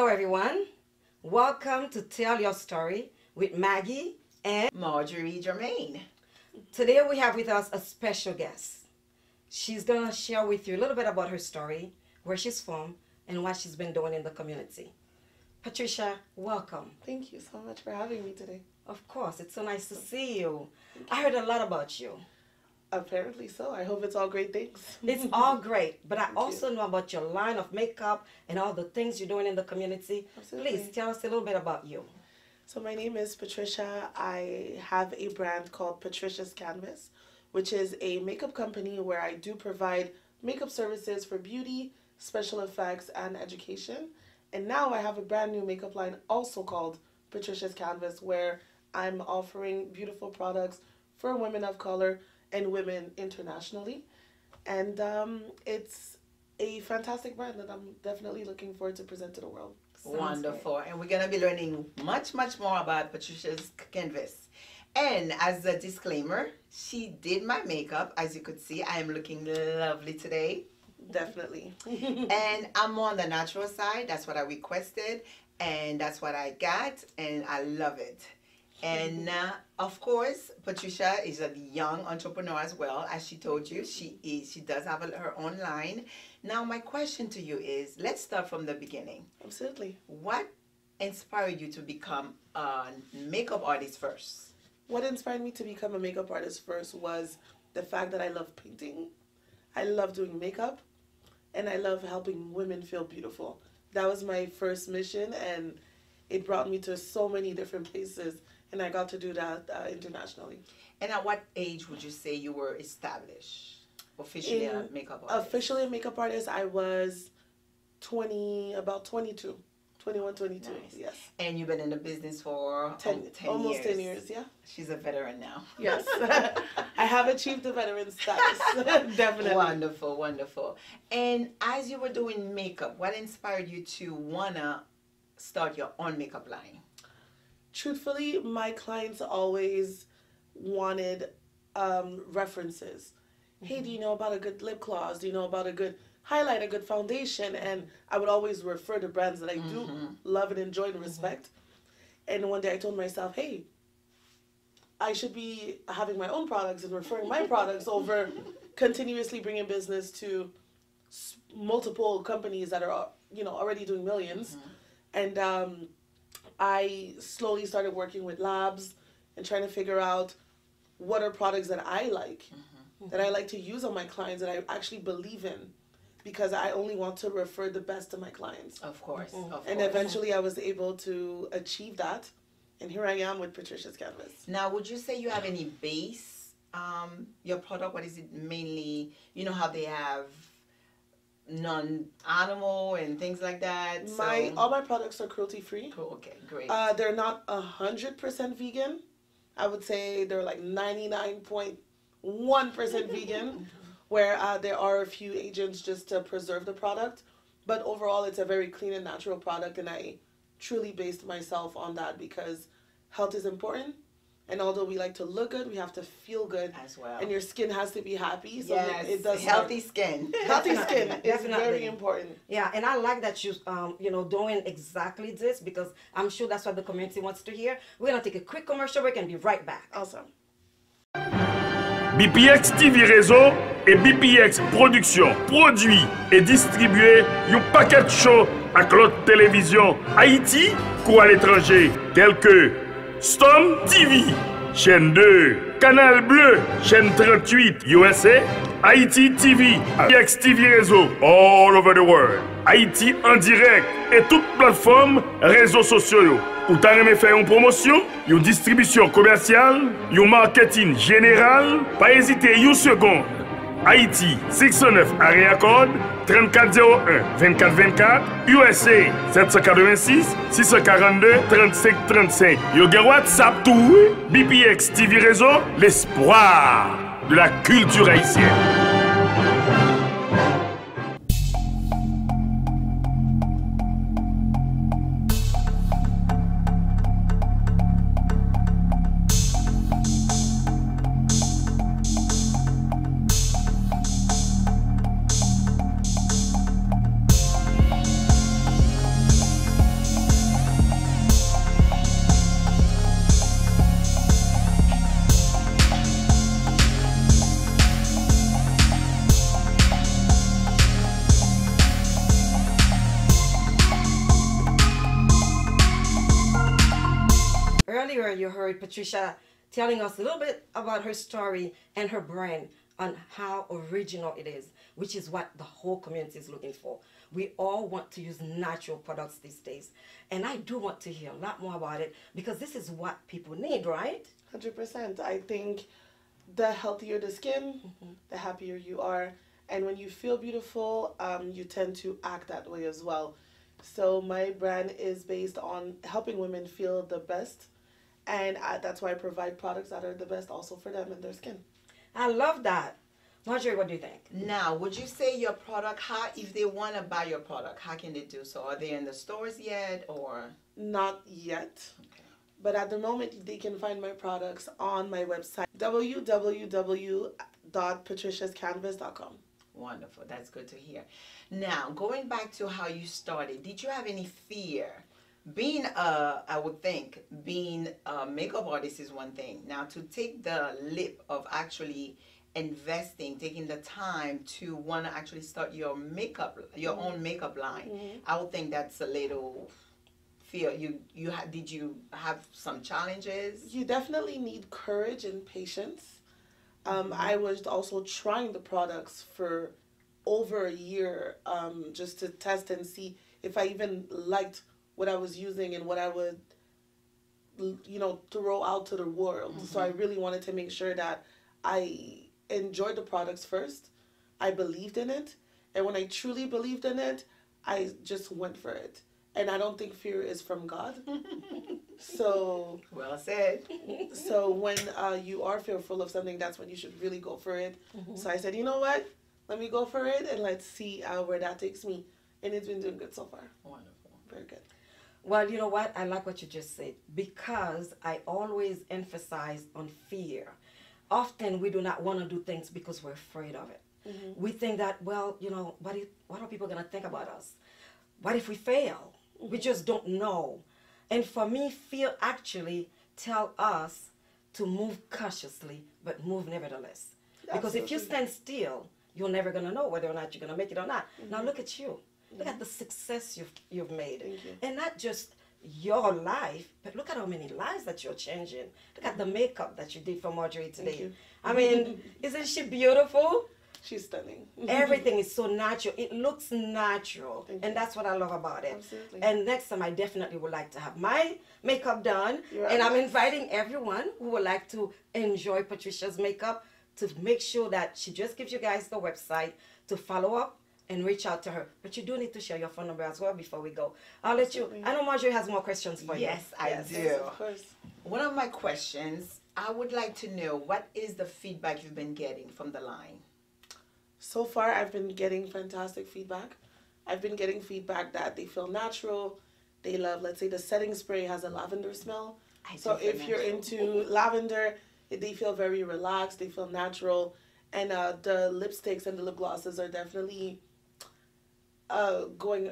Hello everyone, welcome to Tell Your Story with Maggie and Marjorie Germain. Today we have with us a special guest. She's going to share with you a little bit about her story, where she's from, and what she's been doing in the community. Patricia, welcome. Thank you so much for having me today. Of course, it's so nice to see you. I heard a lot about you. Apparently so. I hope it's all great things. It's all great, but I also know about your line of makeup and all the things you're doing in the community. Absolutely. Please tell us a little bit about you. So my name is Patricia. I have a brand called Patricia's Canves, which is a makeup company where I do provide makeup services for beauty, special effects, and education. And now I have a brand new makeup line also called Patricia's Canves, where I'm offering beautiful products for women of color and women internationally. And it's a fantastic brand that I'm definitely looking forward to present to the world. Wonderful. And we're going to be learning much more about Patricia's Canves. And as a disclaimer, she did my makeup. As you could see, I am looking lovely today. Definitely. And I'm on the natural side. That's what I requested. And that's what I got. And I love it. And of course, Patricia is a young entrepreneur as well. As she told you, she does have her own line. Now, my question to you is, let's start from the beginning. Absolutely. What inspired you to become a makeup artist first? What inspired me to become a makeup artist first was the fact that I love painting. I love doing makeup. And I love helping women feel beautiful. That was my first mission, and it brought me to so many different places. And I got to do that internationally. And at what age would you say you were established? Officially a makeup artist? Officially a makeup artist, I was about 22. 21, 22, nice. Yes. And you've been in the business for 10 almost years. 10 years, yeah. She's a veteran now. Yes. I have achieved the veteran status. Definitely. Wonderful, wonderful. And as you were doing makeup, what inspired you to want to start your own makeup line? Truthfully, my clients always wanted references. Hey, do you know about a good lip gloss? Do you know about a good highlight, a good foundation? And I would always refer to brands that I do love and enjoy and respect. And one day I told myself, hey, I should be having my own products and referring my products over continuously bringing business to multiple companies that are, already doing millions. And I slowly started working with labs and trying to figure out what are products that I like, that I like to use on my clients, that I actually believe in, because I only want to refer the best to my clients. Of course. And eventually I was able to achieve that. And here I am with Patricia's Canves. Now, would you say you have any base, your product? What is it mainly? You know how they have non-animal and things like that? All my products are cruelty-free. Cool, okay, great. They're not 100% vegan. I would say they're like 99.1% vegan, where there are a few agents just to preserve the product. But overall, it's a very clean and natural product, and I truly based myself on that because health is important. And although we like to look good, we have to feel good as well. And your skin has to be happy. So yes, it does healthy skin. Healthy skin is Definitely. very important. Yeah, and I like that you doing exactly this, because I'm sure that's what the community wants to hear. We're gonna take a quick commercial break and be right back. Awesome. BPX TV Reseau et BPX Production produit et distribué un paquet de shows à l'autre télévision Haïti ou à l'étranger, tels que Storm TV, chaîne 2, Canal Bleu, chaîne 38 USA, Haïti TV, BPX TV Reseau, all over the world, Haïti en direct et toutes plateformes réseaux sociaux. Ou t'as aimé faire une promotion, une distribution commerciale, un marketing général, pas hésiter une seconde. Haïti 609 Area Code 3401 2424 USA 786 642 3535. Yo gen WhatsApp tout, BPX TV Réseau, l'espoir de la culture haïtienne. you heard Patricia telling us a little bit about her story and her brand on how original it is, which is what the whole community is looking for. We all want to use natural products these days. And I do want to hear a lot more about it because this is what people need, right? 100%. I think the healthier the skin, the happier you are. And when you feel beautiful, you tend to act that way as well. So my brand is based on helping women feel the best. And that's why I provide products that are the best also for them and their skin. I love that. Marjorie, what do you think? Now, would you say your product, if they want to buy your product, how can they do so? Are they in the stores yet or? Not yet. Okay. But at the moment, they can find my products on my website, www.patriciascanves.com. Wonderful. That's good to hear. Now, going back to how you started, did you have any fear? Being I would think, being a makeup artist is one thing. Now, to take the leap of actually investing, taking the time to want to actually start your own makeup line, I would think that's a little fear. Did you have some challenges? You definitely need courage and patience. I was also trying the products for over a year just to test and see if I even liked what I was using and what I would, throw out to the world. So I really wanted to make sure that I enjoyed the products first. I believed in it. And when I truly believed in it, I just went for it. And I don't think fear is from God. So well said. So when you are fearful of something, that's when you should really go for it. So I said, you know what? Let me go for it and let's see where that takes me. And it's been doing good so far. Wonderful. Very good. Well, you know what? I like what you just said because I always emphasize on fear. Often we do not want to do things because we're afraid of it. We think that, well, what are people going to think about us? What if we fail? We just don't know. And for me, fear actually tell us to move cautiously, but move nevertheless. Because if you stand still, you're never going to know whether or not you're going to make it or not. Now look at you. Look at the success you've made. Thank you. And not just your life, but look at how many lives that you're changing. Look at the makeup that you did for Marjorie today. Thank you. I mean, isn't she beautiful? She's stunning. Everything is so natural. It looks natural. And that's what I love about it. Absolutely. And next time I definitely would like to have my makeup done. You're And I'm right. inviting everyone who would like to enjoy Patricia's makeup to make sure that she just gives you guys the website to follow up and reach out to her. But you do need to share your phone number as well before we go. I'll let you. I know Marjorie has more questions for you. Yes, I do. Yes, of course. One of my questions, I would like to know, what is the feedback you've been getting from the line? So far, I've been getting fantastic feedback. I've been getting feedback that they feel natural. They love, let's say, the setting spray has a lavender smell. So if you're into lavender, they feel very relaxed. They feel natural. And the lipsticks and the lip glosses are definitely going,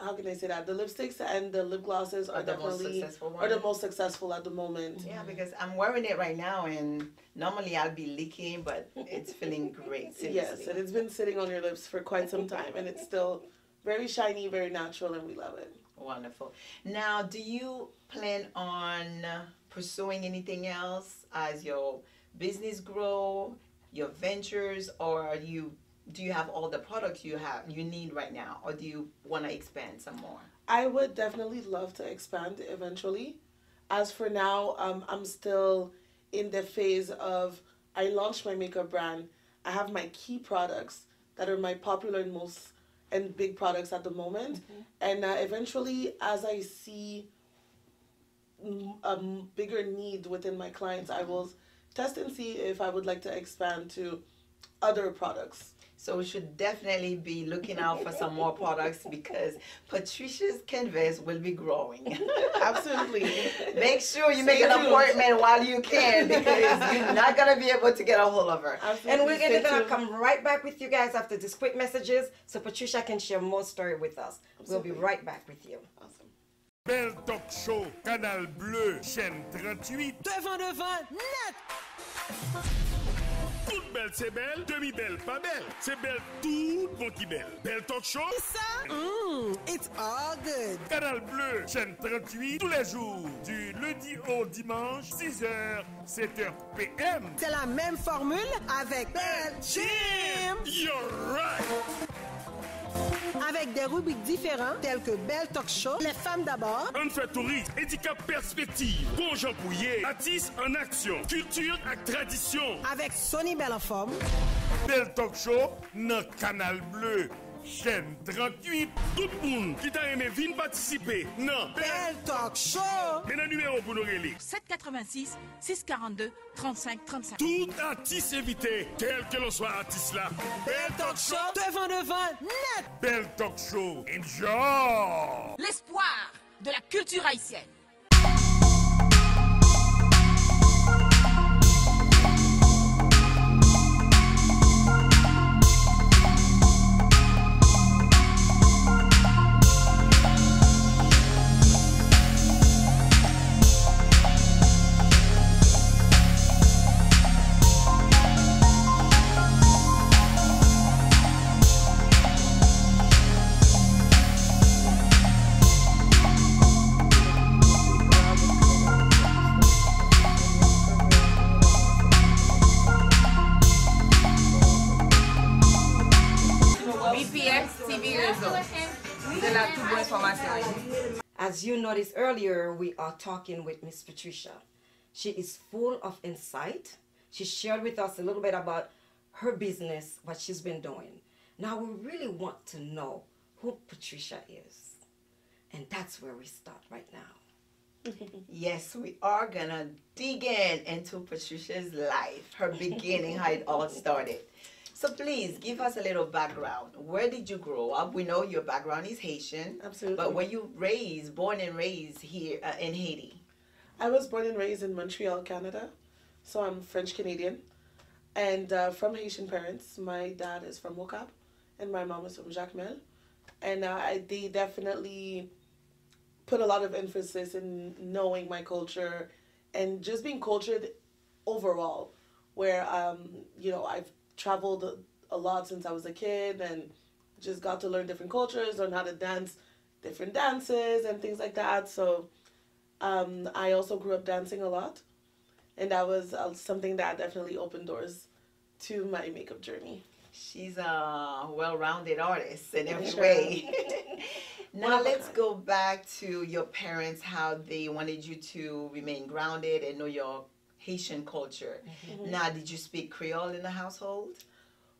how can I say that? The lipsticks and the lip glosses are the most definitely successful are the ones? most successful at the moment. Yeah, because I'm wearing it right now, and normally I'll be leaking, but it's feeling great. Seriously. Yes, and it's been sitting on your lips for quite some time, and it's still very shiny, very natural, and we love it. Wonderful. Now, do you plan on pursuing anything else as your business grow, your ventures, or do you have all the products you need right now, or do you want to expand some more? I would definitely love to expand eventually. As for now, I'm still in the phase of, I launched my makeup brand. I have my key products that are my popular and big products at the moment. And eventually, as I see a bigger need within my clients, I will test and see if I would like to expand to other products. So we should definitely be looking out for some more products because Patricia's Canves will be growing. Absolutely. Make sure you make an appointment while you can because you're not going to be able to get a hold of her. Absolutely. And we're going to come right back with you guys after these quick messages so Patricia can share more story with us. Absolutely. We'll be right back with you. Awesome. Belle Talk Show, Canal Bleu, chaîne 38. Devant, net! Toute belle belle, c'est belle. Demi-belle, pas belle. C'est belle, tout bon qui belle. Belle talk show. It's all good. Canal Bleu, chaîne 38, tous les jours. Du lundi au dimanche, 6h, 7h PM. C'est la même formule avec Belle Jim. You're right. Avec des rubriques différentes telles que Belle Talk Show, Les femmes d'abord, On fait tourisme, handicap perspective, bon Jean Pouillet, artistes en action, culture et tradition. avec Sonny Belle en forme, Belle talk show, dans Canal Bleu, chaîne 38. Tout le monde qui t'a aimé vient participer. Non, Belle Talk Show. mais le numéro pour nous relire. 786 642 35 35. Tout artiste invité, quel que l'on soit artiste là. Belle Talk Show, devant, net. Belle talk show. Enjoy! L'espoir de la culture haïtienne. BPX TV Reseau. C'est la toute bonne information. As you noticed earlier, we are talking with Miss Patricia. She is full of insight. She shared with us a little bit about her business, what she's been doing. Now we really want to know who Patricia is. And that's where we start right now. Yes, we are gonna dig into Patricia's life, her beginning, how it all started. So please give us a little background. Where did you grow up? We know your background is Haitian. Absolutely. But were you born and raised here in Haiti? I was born and raised in Montreal, Canada. So I'm French Canadian. And from Haitian parents. My dad is from Wokab and my mom is from Jacmel. And they definitely put a lot of emphasis in knowing my culture and just being cultured overall. Where, I've traveled a lot since I was a kid and just got to learn different cultures, learn how to dance different dances and things like that. So I also grew up dancing a lot, and that was something that definitely opened doors to my makeup journey. She's a well-rounded artist in every Sure. way. Now One of a let's kind. go back to your parents, how they wanted you to remain grounded and know your Haitian culture. Now, did you speak Creole in the household?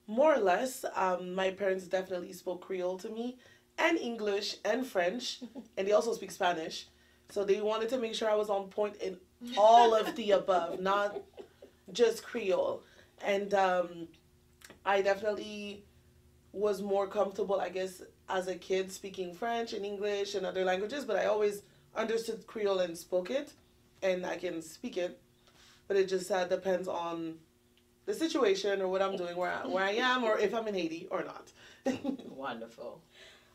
More or less, my parents definitely spoke Creole to me, and English and French, and they also speak Spanish. So they wanted to make sure I was on point in all of the above, not just Creole. And I definitely was more comfortable, I guess, as a kid speaking French and English and other languages, but I always understood Creole and spoke it, and I can speak it. But it just depends on the situation or what I'm doing, where I am, or if I'm in Haiti or not. Wonderful.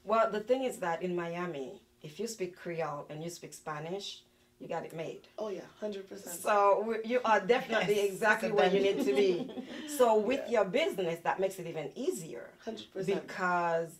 Well, the thing is that in Miami, if you speak Creole and you speak Spanish, you got it made. Oh yeah, 100%. So you are definitely Yes, exactly it's a where you done. need to be. So with your business, that makes it even easier 100%. because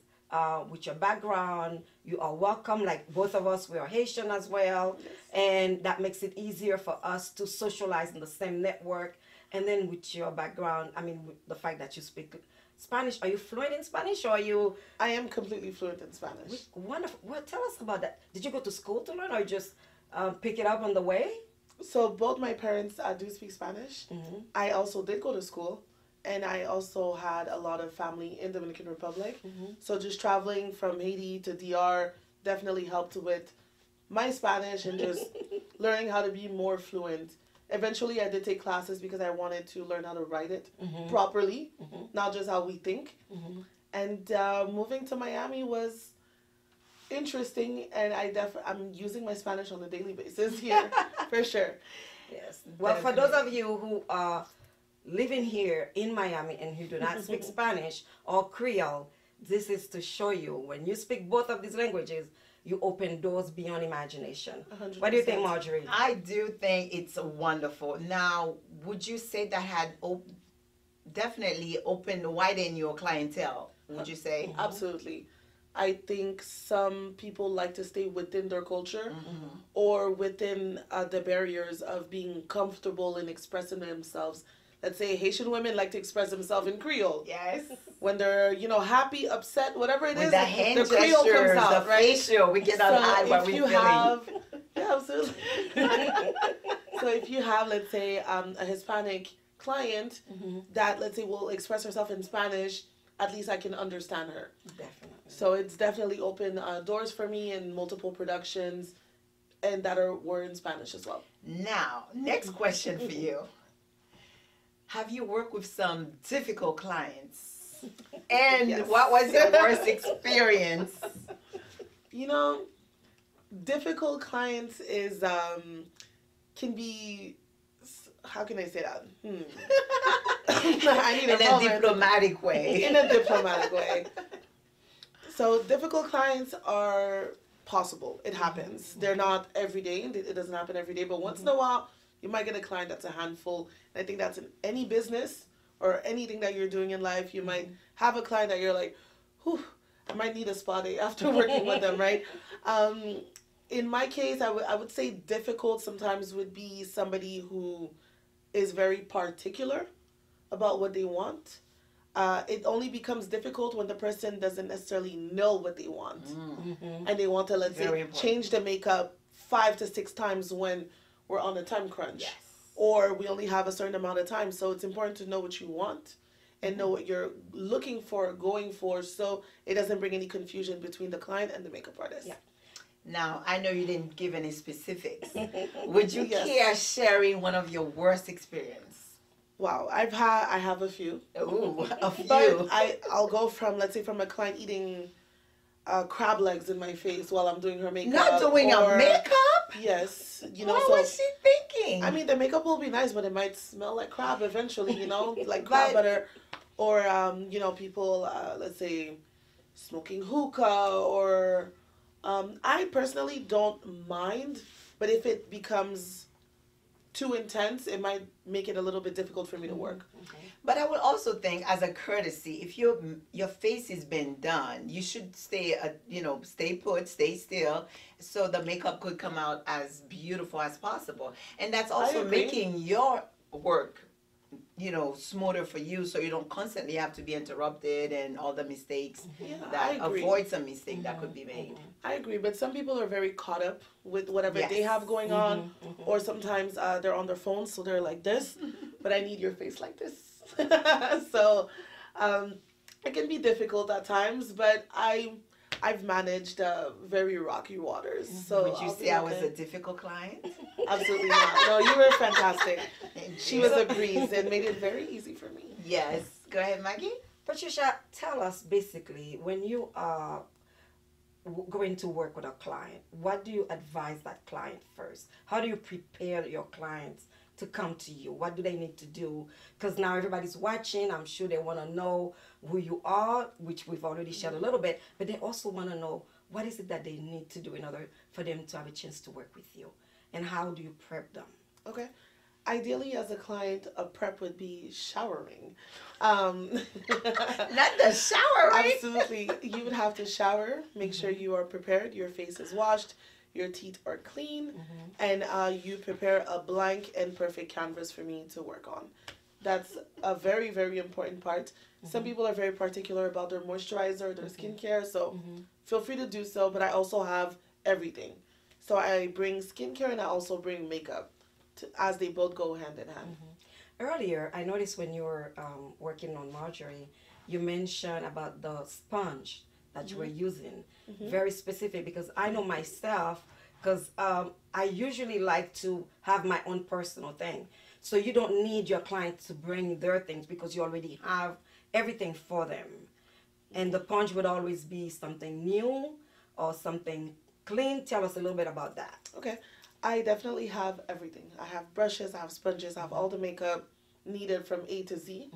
with your background, you are welcome. Like both of us, we are Haitian as well, and that makes it easier for us to socialize in the same network. And then with your background, I mean, with the fact that you speak Spanish, are you fluent in Spanish or are you? I am completely fluent in Spanish. Wonderful. Well, tell us about that. Did you go to school to learn or you just pick it up on the way? So both my parents do speak Spanish. I also did go to school, and I also had a lot of family in Dominican Republic. So just traveling from Haiti to DR definitely helped with my Spanish and just learning how to be more fluent. Eventually, I did take classes because I wanted to learn how to write it properly, not just how we think. And moving to Miami was interesting, and I'm using my Spanish on a daily basis here, for sure. Yes. Well, for those of you who are living here in Miami and who do not speak Spanish or Creole, this is to show you when you speak both of these languages, you open doors beyond imagination. 100%. What do you think, Marjorie? I do think it's wonderful. Now, would you say that had definitely widen your clientele, would you say? Absolutely. I think some people like to stay within their culture or within the barriers of being comfortable in expressing themselves. Let's say Haitian women like to express themselves in Creole. Yes. When they're, happy, upset, whatever it With is, the hand the Creole gestures, comes out, the right? facial, we get on high what we're feeling. Yeah, absolutely. So if you have, let's say, a Hispanic client that, let's say, will express herself in Spanish, at least I can understand her. Definitely. So it's definitely opened doors for me in multiple productions, and that were in Spanish as well. Now, next question for you. Have you worked with some difficult clients? And Yes. what was your worst experience? Difficult clients is can be, how can I say that? I need In a diplomatic way. In a diplomatic way. So difficult clients are possible. It happens. They're not every day. It doesn't happen every day. But once in a while, you might get a client that's a handful. And I think that's in any business or anything that you're doing in life. You might have a client that you're like, whew, I might need a spa day after working with them, right? In my case, I would say difficult sometimes would be somebody who is very particular about what they want. It only becomes difficult when the person doesn't necessarily know what they want. And they want to, let's say, change the makeup 5 to 6 times when we're on a time crunch. Yes. Or we only have a certain amount of time. So it's important to know what you want and know what you're looking for, going for, so it doesn't bring any confusion between the client and the makeup artist. Yeah. Now, I know you didn't give any specifics. Would you care sharing one of your worst experience? Wow, I have a few. Ooh, a few. But I'll go from, let's say, from a client eating crab legs in my face while I'm doing her makeup. Not doing her makeup? Yes. What was she thinking? I mean, the makeup will be nice, but it might smell like crab eventually, like crab butter. Or, people, let's say, smoking hookah or... I personally don't mind, but if it becomes too intense, it might make it a little bit difficult for me to work. But I would also think, as a courtesy, if your face has been done, you should stay put, stay still, so the makeup could come out as beautiful as possible. And that's also making your work, smoother for you, so you don't constantly have to be interrupted and all the mistakes. That avoid some mistake that could be made. I agree, but some people are very caught up with whatever they have going on, or sometimes they're on their phones, so they're like this, but I need your face like this. So it can be difficult at times, but I've managed very rocky waters. So would you say I was a difficult client? Absolutely not. No, you were fantastic. She was a breeze and made it very easy for me. Yes. Go ahead, Maggie. Patricia, tell us basically, when you are going to work with a client, what do you advise that client first? How do you prepare your clients to come to you? What do they need to do? Because now everybody's watching. I'm sure they want to know who you are, which we've already shared a little bit, but they also want to know what is it that they need to do in order for them to have a chance to work with you, and how do you prep them? Okay. Ideally, as a client, a prep would be showering. Not the showering. Absolutely. You would have to shower, make sure you are prepared, your face is washed, your teeth are clean, and you prepare a blank and perfect canvas for me to work on. That's a very, very important part. Some people are very particular about their moisturizer, their skincare, so feel free to do so, but I also have everything. So I bring skincare and I also bring makeup, as they both go hand in hand. Earlier, I noticed when you were working on Marjorie, you mentioned about the sponge that you were using. Very specific, because I know myself, because I usually like to have my own personal thing. So you don't need your client to bring their things because you already have everything for them. And the sponge would always be something new or something clean. Tell us a little bit about that. Okay. I definitely have everything. I have brushes, I have sponges, I have all the makeup needed from A to Z.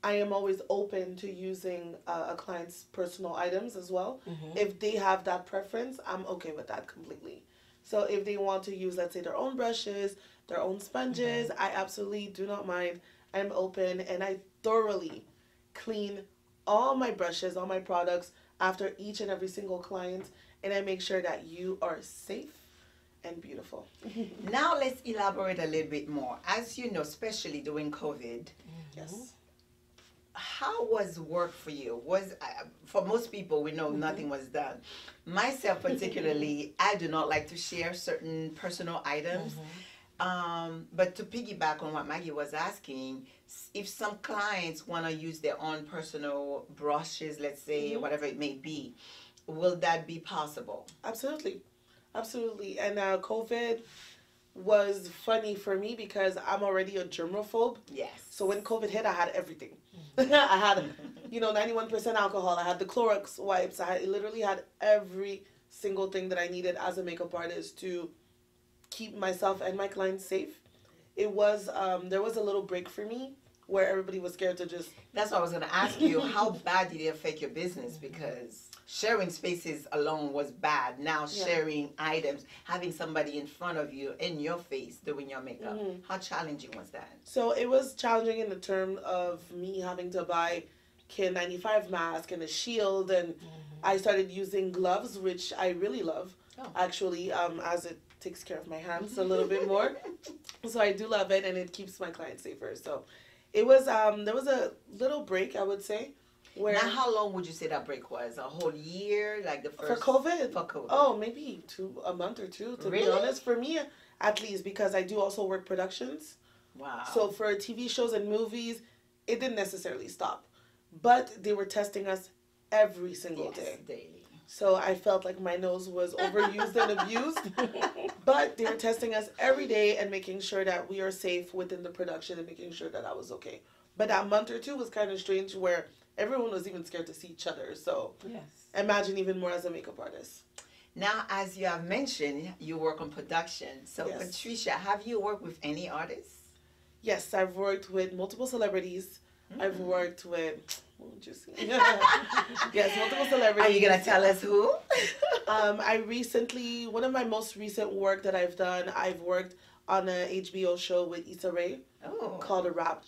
I am always open to using a client's personal items as well. If they have that preference, I'm okay with that completely. So if they want to use, let's say, their own brushes, their own sponges, I absolutely do not mind. I'm open, and I thoroughly clean all my brushes, all my products after each and every single client, and I make sure that you are safe and beautiful. Now let's elaborate a little bit more. As you know, especially during COVID, Yes. how was work for you? Was for most people, we know nothing was done. Myself particularly, I do not like to share certain personal items. But to piggyback on what Maggie was asking, if some clients want to use their own personal brushes, let's say, whatever it may be, will that be possible? Absolutely. Absolutely. And COVID was funny for me because I'm already a germaphobe. Yes. So when COVID hit, I had everything. I had, 91% alcohol. I had the Clorox wipes. I literally had every single thing that I needed as a makeup artist to keep myself and my clients safe. It was, there was a little break for me where everybody was scared to just... That's what I was going to ask you. How bad did it affect your business? Because sharing spaces alone was bad. Now sharing items, having somebody in front of you, in your face, doing your makeup. How challenging was that? So it was challenging in the term of me having to buy N95 mask and a shield, and I started using gloves, which I really love, actually, as it takes care of my hands a little bit more. So I do love it, and it keeps my clients safer. So it was, there was a little break, I would say. Where now, how long would you say that break was? A whole year? Like the first... For COVID? For COVID. Oh, maybe a month or two, to be honest. For me, at least, because I do also work productions. Wow. So for TV shows and movies, it didn't necessarily stop. But they were testing us every single day. Daily. So I felt like my nose was overused and abused. But they were testing us every day and making sure that we are safe within the production and making sure that I was okay. But that month or two was kind of strange where everyone was even scared to see each other. So imagine even more as a makeup artist. Now, as you have mentioned, you work on production. So Patricia, have you worked with any artists? Yes, I've worked with multiple celebrities. I've worked with... What would you say? Yes, multiple celebrities. Are you going to tell us who? I recently, one of my most recent work that I've done, I've worked on a HBO show with Issa Rae called A Rap.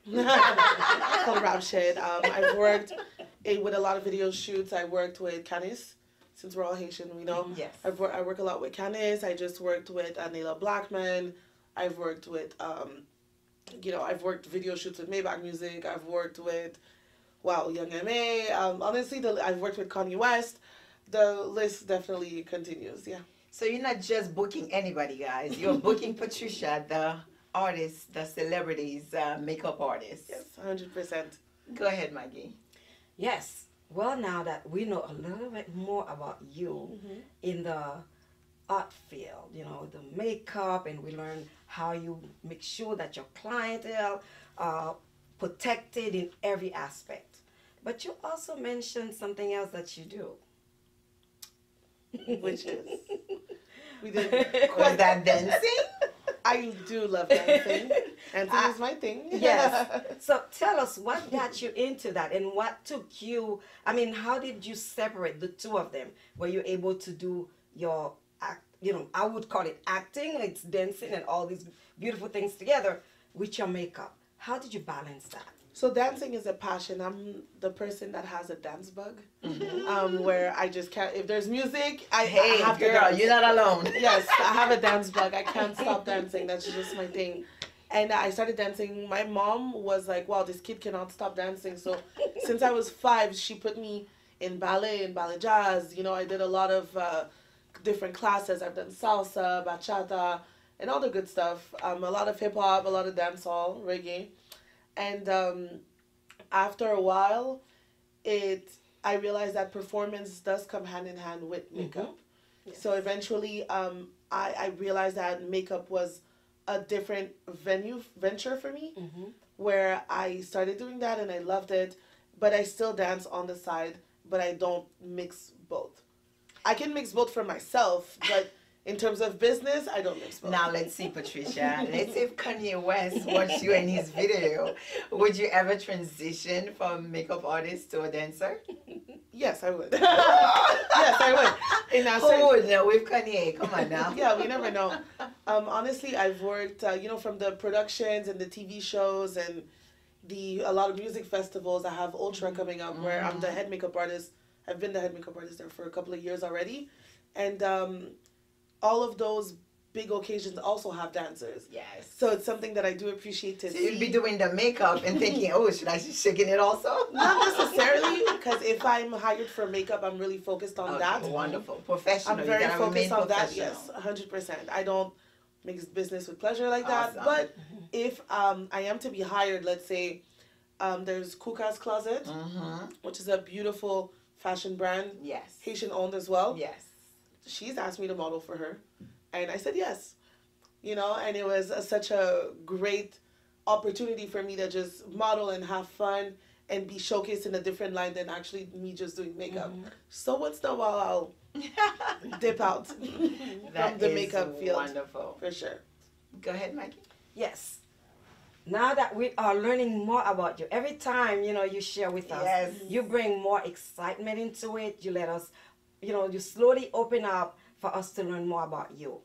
Called A Rap Shit. I've worked with a lot of video shoots. I worked with Canves, since we're all Haitian, we know. Yes. I work a lot with Canves. I just worked with Anela Blackman. I've worked with, I've worked video shoots with Maybach Music. I've worked with... Young M.A. Honestly, I've worked with Kanye West. The list definitely continues, So you're not just booking anybody, guys. You're booking Patricia, the artist, the celebrities, makeup artist. Yes, 100%. Go ahead, Maggie. Yes. Well, now that we know a little bit more about you in the art field, the makeup, and we learn how you make sure that your clientele are protected in every aspect. But you also mentioned something else that you do. Which is? We did. Was that dancing? I do love dancing. Dancing is my thing. Yes. So tell us what got you into that and what took you, how did you separate the two of them? Were you able to do your act, I would call it acting, it's dancing and all these beautiful things together with your makeup. How did you balance that? So dancing is a passion. I'm the person that has a dance bug, where I just can't. If there's music, I have to dance. You're not alone. Yes, I have a dance bug. I can't stop dancing. That's just my thing. And I started dancing. My mom was like, "Wow, this kid cannot stop dancing." So since I was 5, she put me in ballet and ballet jazz. I did a lot of different classes. I've done salsa, bachata, and all the good stuff. A lot of hip hop, a lot of dancehall, reggae. And after a while, I realized that performance does come hand in hand with makeup. Yes. So eventually, I realized that makeup was a different venture for me, where I started doing that and I loved it. But I still dance on the side, but I don't mix both. I can mix both for myself, but in terms of business, I don't mix both. Now let's see, Patricia. Let's see if Kanye West watched you in his video. Would you ever transition from makeup artist to a dancer? Yes, I would. Yes, I would. In a certain, Who would know with Kanye? Come on now. yeah, we never know. Honestly, I've worked, from the productions and the TV shows and a lot of music festivals. I have Ultra coming up where I'm the head makeup artist. I've been the head makeup artist there for a couple of years already. And all of those big occasions also have dancers. Yes. So it's something that I do appreciate to So see. you'd be doing the makeup and thinking, oh, should I be shaking it also? Not necessarily, because if I'm hired for makeup, I'm really focused on that. Wonderful. Professional. I'm very You gotta focused remain on that, professional. yes, 100%. I don't mix business with pleasure like that. Awesome. But if I am to be hired, let's say there's Kuka's Closet, which is a beautiful fashion brand. Yes. Haitian owned as well. Yes. She's asked me to model for her. And I said yes. And it was such a great opportunity for me to just model and have fun and be showcased in a different light than actually me just doing makeup. So once in a while, I'll dip out from the makeup field. Wonderful. For sure. Go ahead, Maggie. Yes. Now that we are learning more about you, every time, you share with us, Yes. you bring more excitement into it. You let us, you slowly open up for us to learn more about you.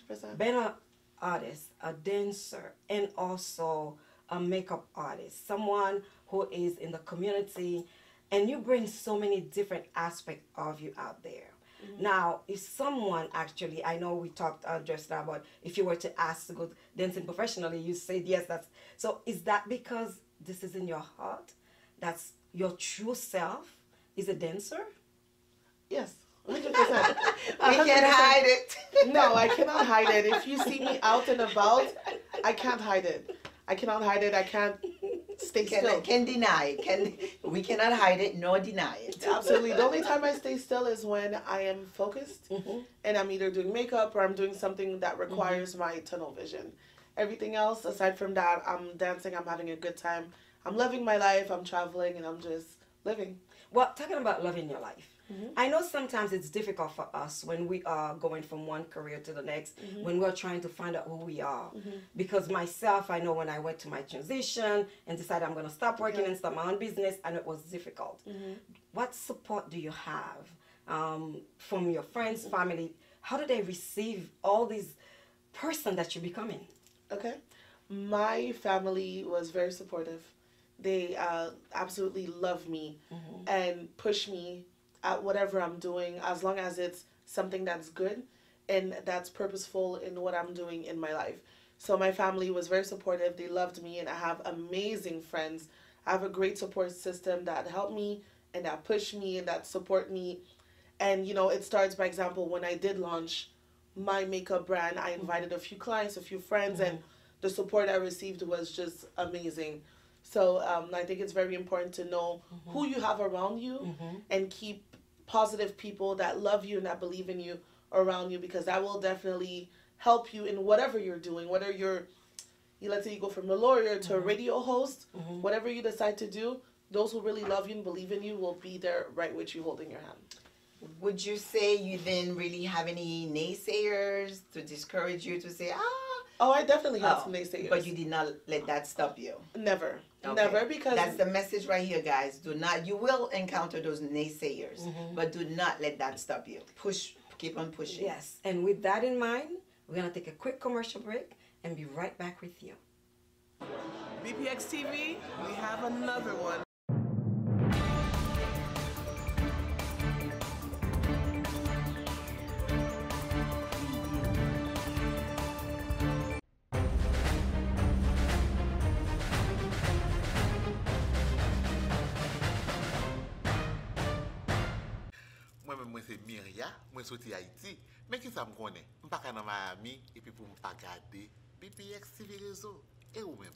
100%. Being an artist, a dancer, and also a makeup artist, someone who is in the community, and you bring so many different aspects of you out there. Now, if someone actually, I know we talked just now about if you were to ask to go dancing professionally, you said yes. So is that because this is in your heart? That's your true self is a dancer? Yes. 100%. We can't hide it. No, I cannot hide it. If you see me out and about, I can't hide it. I cannot hide it. I can't stay still. Can deny it. We cannot hide it nor deny it. Absolutely. The only time I stay still is when I am focused and I'm either doing makeup or I'm doing something that requires my tunnel vision. Everything else, aside from that, I'm dancing, I'm having a good time. I'm loving my life, I'm traveling, and I'm just living. Well, talking about loving your life, I know sometimes it's difficult for us when we are going from one career to the next, when we're trying to find out who we are. Because myself, I know when I went to my transition and decided I'm going to stop working and start my own business, and it was difficult. What support do you have from your friends, family? How do they receive all these person that you're becoming? Okay. My family was very supportive. They absolutely love me and push me at whatever I'm doing, as long as it's something that's good and that's purposeful in what I'm doing in my life. So my family was very supportive. They loved me, and I have amazing friends. I have a great support system that help me and that push me and that support me. And, it starts, by example, when I did launch my makeup brand, I invited a few clients, a few friends, and the support I received was just amazing. So I think it's very important to know who you have around you and keep positive people that love you and that believe in you around you, because that will definitely help you in whatever you're doing. Whether let's say you go from a lawyer to a radio host, whatever you decide to do, those who really love you and believe in you will be there right with you holding your hand. Would you say you didn't really have any naysayers to discourage you to say, Oh, I definitely had some naysayers. But you did not let that stop you? Never. Okay. Never, because... That's the message right here, guys. You will encounter those naysayers, but do not let that stop you. Keep on pushing. Yes, and with that in mind, we're going to take a quick commercial break and be right back with you. BPX TV, we have another one. Moi c'est Myria, moi sorti Haïti, mais qui ça me connaît? M'pas ka dans Miami et puis pour m'pas garder BPX TV Reseau et ou même.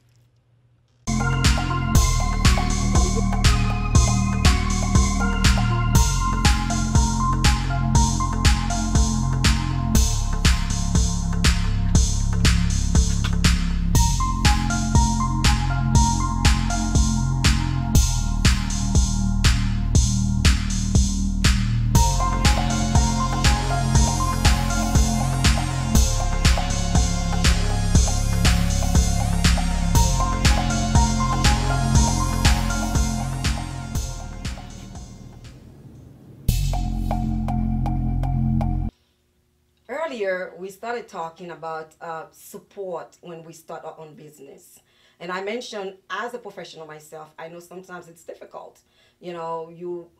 earlier we started talking about support when we start our own business. And I mentioned, as a professional myself, I know sometimes it's difficult. You know, you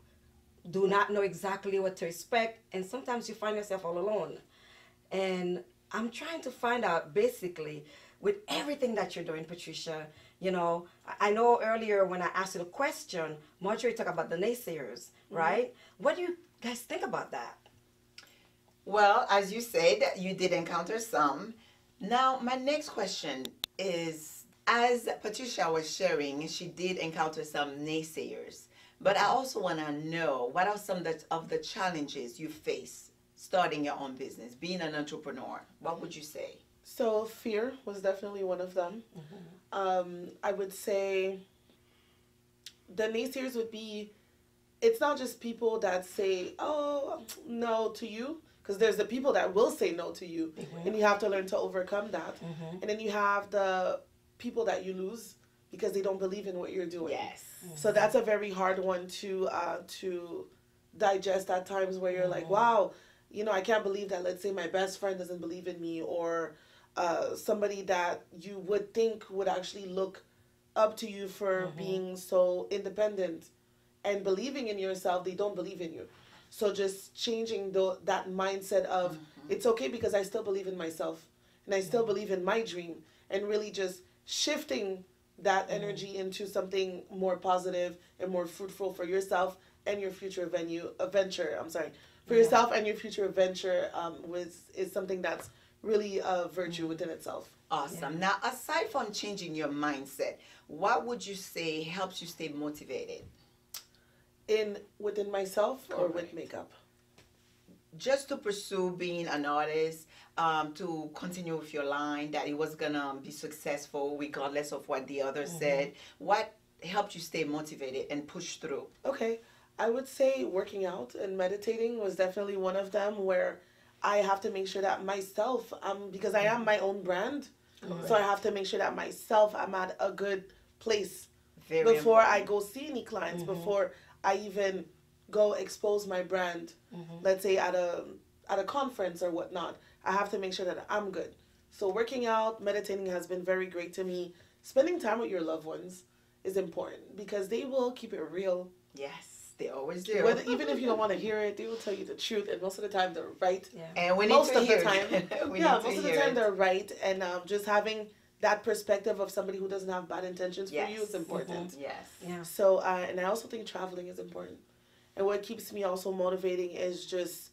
do not know exactly what to expect, and sometimes you find yourself all alone. And I'm trying to find out, basically, with everything that you're doing, Patricia, you know, I know earlier when I asked you the question, Marjorie talked about the naysayers, right? What do you guys think about that? Well, as you said, you did encounter some. Now, my next question is, as Patricia was sharing, she did encounter some naysayers. But I also want to know, what are some of the challenges you face starting your own business, being an entrepreneur? What would you say? So fear was definitely one of them. I would say the naysayers would be, it's not just people that say, oh, no to you, because there's the people that will say no to you, and you have to learn to overcome that. And then you have the people that you lose because they don't believe in what you're doing. Yes. So that's a very hard one to digest at times, where you're like, wow, you know, I can't believe that, let's say my best friend doesn't believe in me, or somebody that you would think would actually look up to you for being so independent and believing in yourself, they don't believe in you. So just changing that mindset of it's okay because I still believe in myself and I still believe in my dream, and really just shifting that energy into something more positive and more fruitful for yourself and your future venture. For yourself and your future venture is something that's really a virtue within itself. Awesome. Now, aside from changing your mindset, what would you say helps you stay motivated? Within myself or with makeup? Just to pursue being an artist, to continue with your line, that it was gonna be successful regardless of what the others said. What helped you stay motivated and push through? Okay, I would say working out and meditating was definitely one of them, where I have to make sure that myself, because I am my own brand, so I have to make sure that myself, I'm at a good place before I go see any clients, before I even go expose my brand, let's say at a conference or whatnot. I have to make sure that I'm good. So working out, meditating has been very great to me. Spending time with your loved ones is important because they will keep it real. Yes, they always do. Even if you don't want to hear it, they will tell you the truth, and most of the time they're right. Yeah. And we need most to of hear the time, most of the time they're right, and just having that perspective of somebody who doesn't have bad intentions for you is important. Yes. Yeah. So, and I also think traveling is important. And what keeps me also motivating is just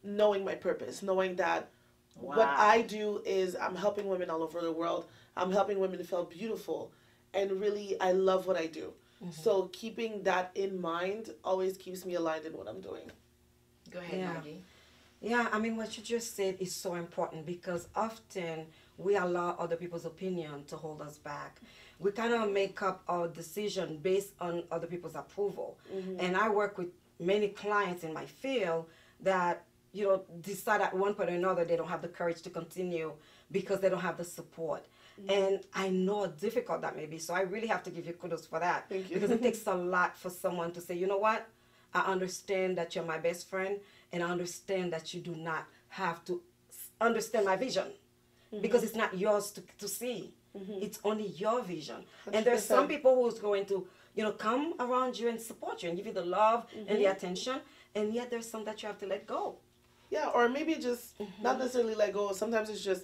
knowing my purpose, knowing that what I do is I'm helping women all over the world. I'm helping women feel beautiful. And really, I love what I do. So keeping that in mind always keeps me aligned in what I'm doing. Go ahead, Maggie. Yeah, I mean, what you just said is so important, because often we allow other people's opinion to hold us back. We kind of make up our decision based on other people's approval. And I work with many clients in my field that, you know, decide at one point or another they don't have the courage to continue because they don't have the support. And I know how difficult that may be. So I really have to give you kudos for that. Thank you. Because it takes a lot for someone to say, you know what, I understand that you're my best friend, and I understand that you do not have to understand my vision. Because it's not yours to see. It's only your vision. 100%. And there's some people who's going to, you know, come around you and support you and give you the love and the attention, and yet there's some that you have to let go. Yeah, or maybe just not necessarily let go. Sometimes it's just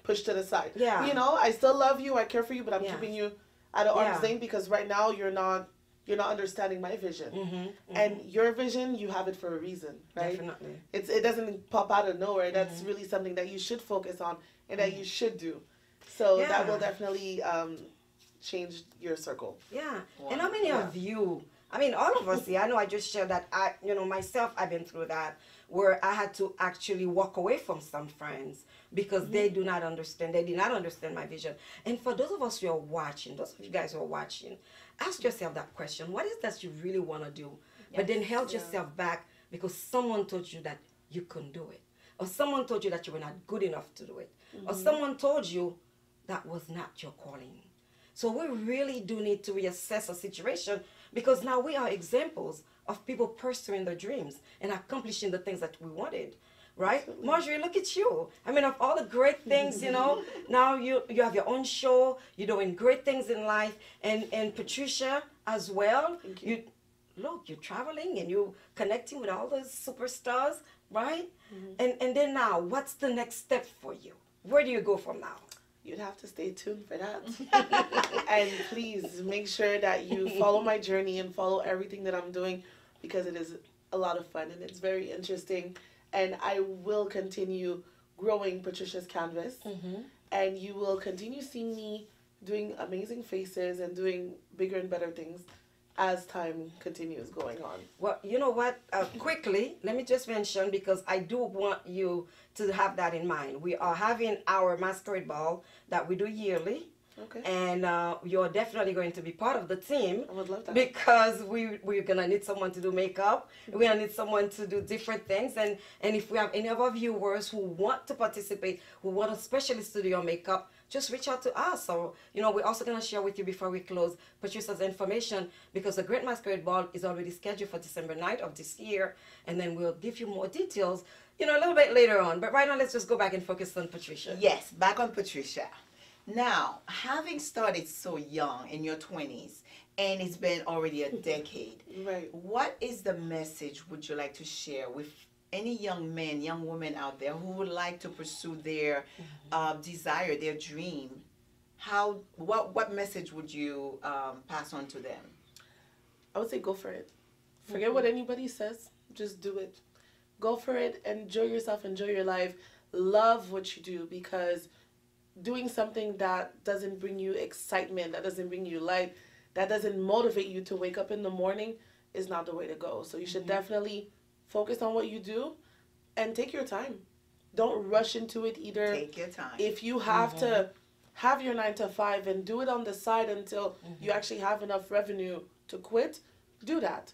pushed to the side. Yeah. You know, I still love you, I care for you, but I'm keeping you at an arm's length because right now you're not understanding my vision. And your vision, you have it for a reason, right? Definitely. It doesn't pop out of nowhere. That's really something that you should focus on and that you should do. So that will definitely change your circle. Yeah. Wow. And how many of you, I mean, all of us here, I know I just shared that, myself, I've been through that, where I had to actually walk away from some friends because they do not understand, they did not understand my vision. And for those of us who are watching, those of you guys who are watching, ask yourself that question. What is that you really want to do, but then held yourself back because someone told you that you couldn't do it? Or someone told you that you were not good enough to do it? Or someone told you that was not your calling? So we really do need to reassess a situation, because now we are examples of people pursuing their dreams and accomplishing the things that we wanted. right? Absolutely. Marjorie, look at you. I mean, of all the great things, you know, now you have your own show, you're doing great things in life, and Patricia as well. Thank you. Look, you're traveling and you're connecting with all those superstars, right? And then now, what's the next step for you? Where do you go from now? You'd have to stay tuned for that. And please make sure that you follow my journey and follow everything that I'm doing, because it is a lot of fun and it's very interesting. And I will continue growing Patricia's Canvas. And you will continue seeing me doing amazing faces and doing bigger and better things as time continues going on. Well, you know what? Quickly, let me just mention, because I do want you to have that in mind. We are having our masquerade ball that we do yearly. Okay. And you're definitely going to be part of the team. I would love that. Because we're going to need someone to do makeup. We're going to need someone to do different things. And if we have any of our viewers who want to participate, who want a specialist to do your makeup, just reach out to us. So, you know, we're also going to share with you before we close Patricia's information, because the Great Masquerade Ball is already scheduled for December 9th of this year. And then we'll give you more details, you know, a little bit later on. But right now, let's just go back and focus on Patricia. Yes, back on Patricia. Now, having started so young in your 20s, and it's been already a decade, Right. what is the message would you like to share with any young men, young women out there who would like to pursue their desire, their dream? What message would you pass on to them? I would say go for it. Forget what anybody says. Just do it. Go for it. Enjoy yourself. Enjoy your life. Love what you do, because doing something that doesn't bring you excitement, that doesn't bring you light, that doesn't motivate you to wake up in the morning is not the way to go. So you should definitely focus on what you do and take your time. Don't rush into it either. Take your time. If you have to have your 9 to 5 and do it on the side until you actually have enough revenue to quit, do that.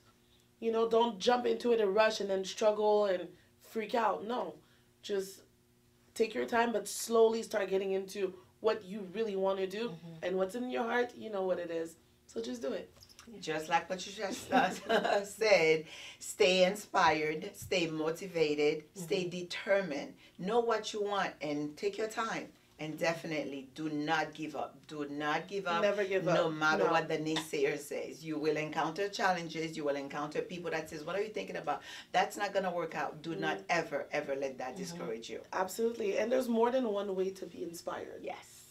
You know, don't jump into it and rush and then struggle and freak out. No, just take your time, but slowly start getting into what you really want to do, and what's in your heart, you know what it is. So just do it. Just like Patricia said, stay inspired, stay motivated, stay determined, know what you want, and take your time. And definitely do not give up. Do not give up. Never give up. No matter what the naysayer says. You will encounter challenges. You will encounter people that says, what are you thinking about? That's not going to work out. Do not ever, ever let that discourage you. Absolutely. And there's more than one way to be inspired. Yes.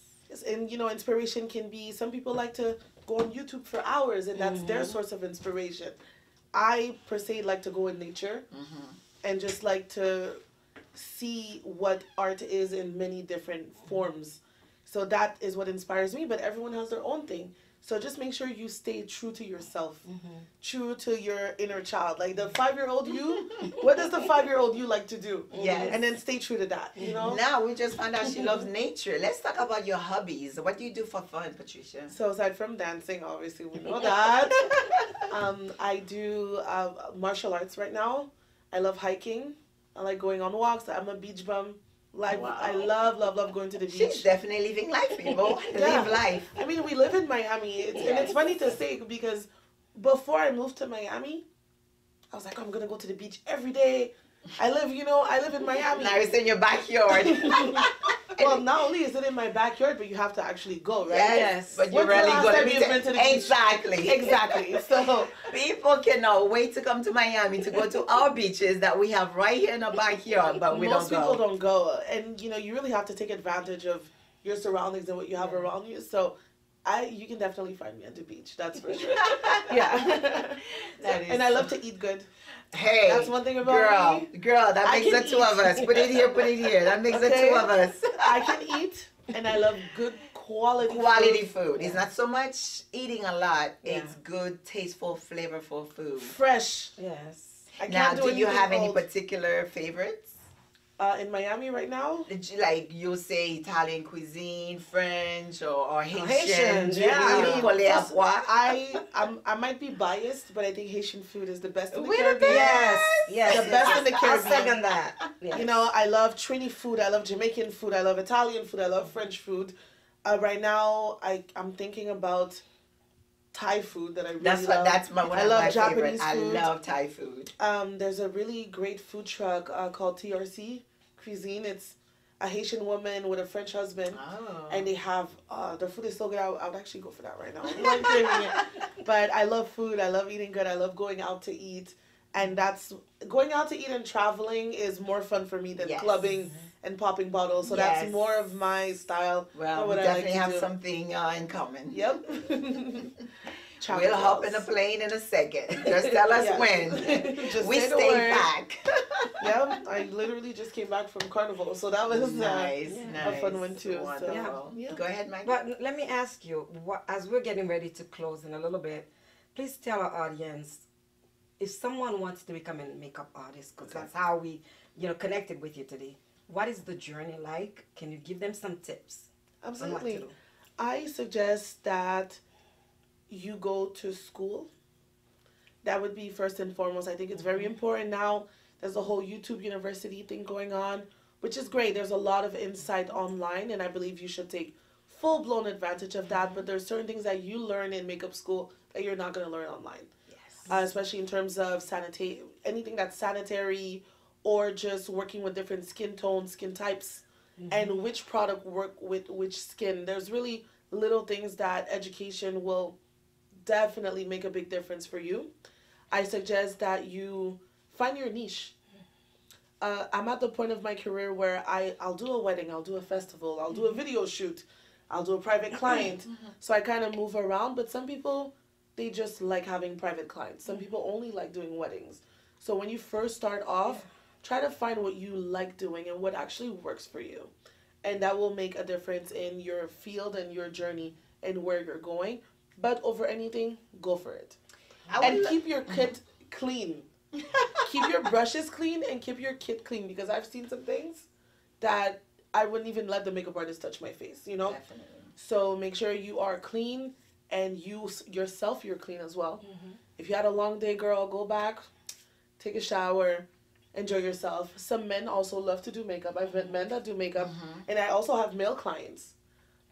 And, you know, inspiration can be, some people like to go on YouTube for hours, and that's their source of inspiration. I, per se, like to go in nature and just like to see what art is in many different forms. So that is what inspires me, but everyone has their own thing. So just make sure you stay true to yourself, true to your inner child. Like the 5-year-old you, what does the 5-year-old you like to do? Yes. And then stay true to that, you know? Now we just found out she loves nature. Let's talk about your hobbies. What do you do for fun, Patricia? So aside from dancing, obviously we know that. I do martial arts right now. I love hiking. I like going on walks. I'm a beach bum. Like I love going to the beach. She's definitely living life, people. Yeah. Live life. I mean, we live in Miami. And it's funny to say, because before I moved to Miami, I was like, I'm going to go to the beach every day. I live in Miami. Now it's in your backyard. Well, not only is it in my backyard, but you have to actually go, right? Yes, but you rarely go to the beach. Exactly. Exactly. So people cannot wait to come to Miami to go to our beaches that we have right here in our backyard, but most people don't go. And, you know, you really have to take advantage of your surroundings and what you have around you. So you can definitely find me at the beach. That's for sure. Yeah. And I love to eat good. Hey, that's one thing about me. Girl, that makes the two of us. Put it here. That makes the two of us. I can eat, and I love good quality food. It's not so much eating a lot. It's good, tasteful, flavorful food. Fresh. Yes. Now, do you have any particular favorites? In Miami right now? Like you say Italian cuisine, French, or Haitian. Haitian. I might be biased, but I think Haitian food is the best in the Caribbean. Yes. The best in the Caribbean. I'll second that. Yes. You know, I love Trini food, I love Jamaican food, I love Italian food, I love French food. Right now, I'm thinking about Thai food that I really That's love. that's one I of love my Japanese favorite. food. I love Thai food. There's a really great food truck called TRC Cuisine. It's a Haitian woman with a French husband, and they have their food is so good. I would actually go for that right now. I'm like craving it. But I love food. I love eating good. I love going out to eat, and that's going out to eat and traveling is more fun for me than clubbing and popping bottles. So that's more of my style. Well, we definitely have something in common. Yep. We'll hop in a plane in a second. Just tell us when. We stay back. Yeah, I literally just came back from Carnival, so that was nice. a fun one too. Wonderful. So, Go ahead, Maggie. But let me ask you, as we're getting ready to close in a little bit, please tell our audience, if someone wants to become a makeup artist, because that's how we, connected with you today, what is the journey like? Can you give them some tips? Absolutely. On what to do? I suggest that you go to school. That would be first and foremost. I think it's very important now. There's a whole YouTube University thing going on, which is great. There's a lot of insight online, and I believe you should take full-blown advantage of that. But there's certain things that you learn in makeup school that you're not going to learn online. Yes. Especially in terms of anything that's sanitary, or just working with different skin tones, skin types, and which product work with which skin. There's really little things that education will definitely make a big difference for you. I suggest that you find your niche. I'm at the point of my career where I'll do a wedding, I'll do a festival, I'll do a video shoot, I'll do a private client. So I kind of move around, but some people, they just like having private clients. Some people only like doing weddings. So when you first start off, try to find what you like doing and what actually works for you. And that will make a difference in your field and your journey and where you're going. But over anything, go for it. And keep your kit clean. Keep your brushes clean and keep your kit clean, because I've seen some things that I wouldn't even let the makeup artist touch my face, Definitely. So make sure you are clean, and you yourself, you're clean as well. If you had a long day, girl, go back, take a shower, enjoy yourself. Some men also love to do makeup. I've met men that do makeup, and I also have male clients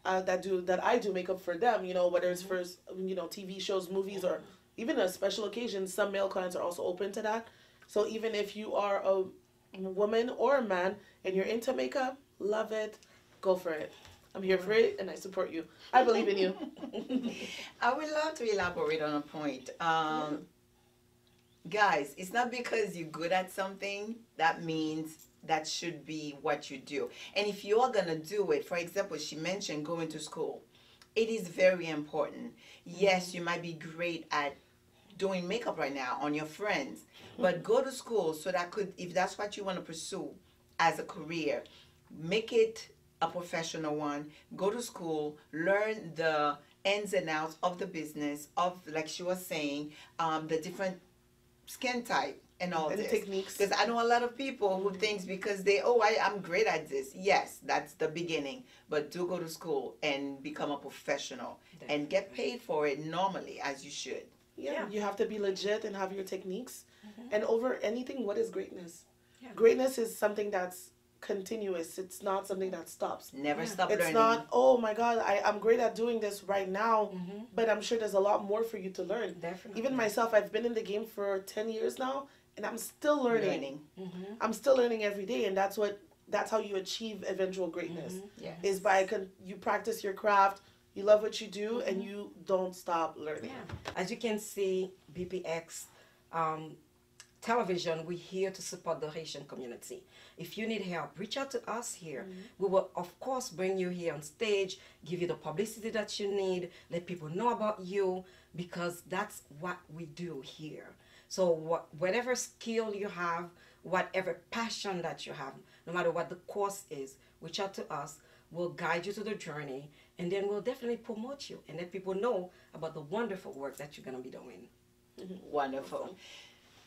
that I do makeup for them, whether it's for, TV shows, movies, or even a special occasion. Some male clients are also open to that. So even if you are a woman or a man and you're into makeup, love it, go for it. I'm here for it, and I support you. I believe in you. I would love to elaborate on a point. Guys, it's not because you're good at something that means that should be what you do. And if you are going to do it, for example, she mentioned going to school. It is very important. Yes, you might be great at doing makeup right now on your friends, but go to school so that if that's what you want to pursue as a career, make it a professional one. Go to school, learn the ins and outs of the business, of, like she was saying, the different skin type and all this techniques. Because I know a lot of people who thinks because I'm great at this. Yes, that's the beginning, but do go to school and become a professional and get paid for it normally, as you should. Yeah, you have to be legit and have your techniques. And over anything, what is greatness? Greatness is something that's continuous. It's not something that stops. Never stop learning. It's not, oh my God, I'm great at doing this right now, but I'm sure there's a lot more for you to learn. Definitely. Even myself, I've been in the game for 10 years now, and I'm still learning. I'm still learning every day, and that's how you achieve eventual greatness. Is by you practice your craft, you love what you do, and you don't stop learning. As you can see, BPX television, we're here to support the Haitian community. If you need help, reach out to us here. We will, of course, bring you here on stage, give you the publicity that you need, let people know about you, because that's what we do here. So whatever skill you have, whatever passion that you have, no matter what the course is, reach out to us. We'll guide you to the journey, and then we'll definitely promote you and let people know about the wonderful work that you're going to be doing. Wonderful.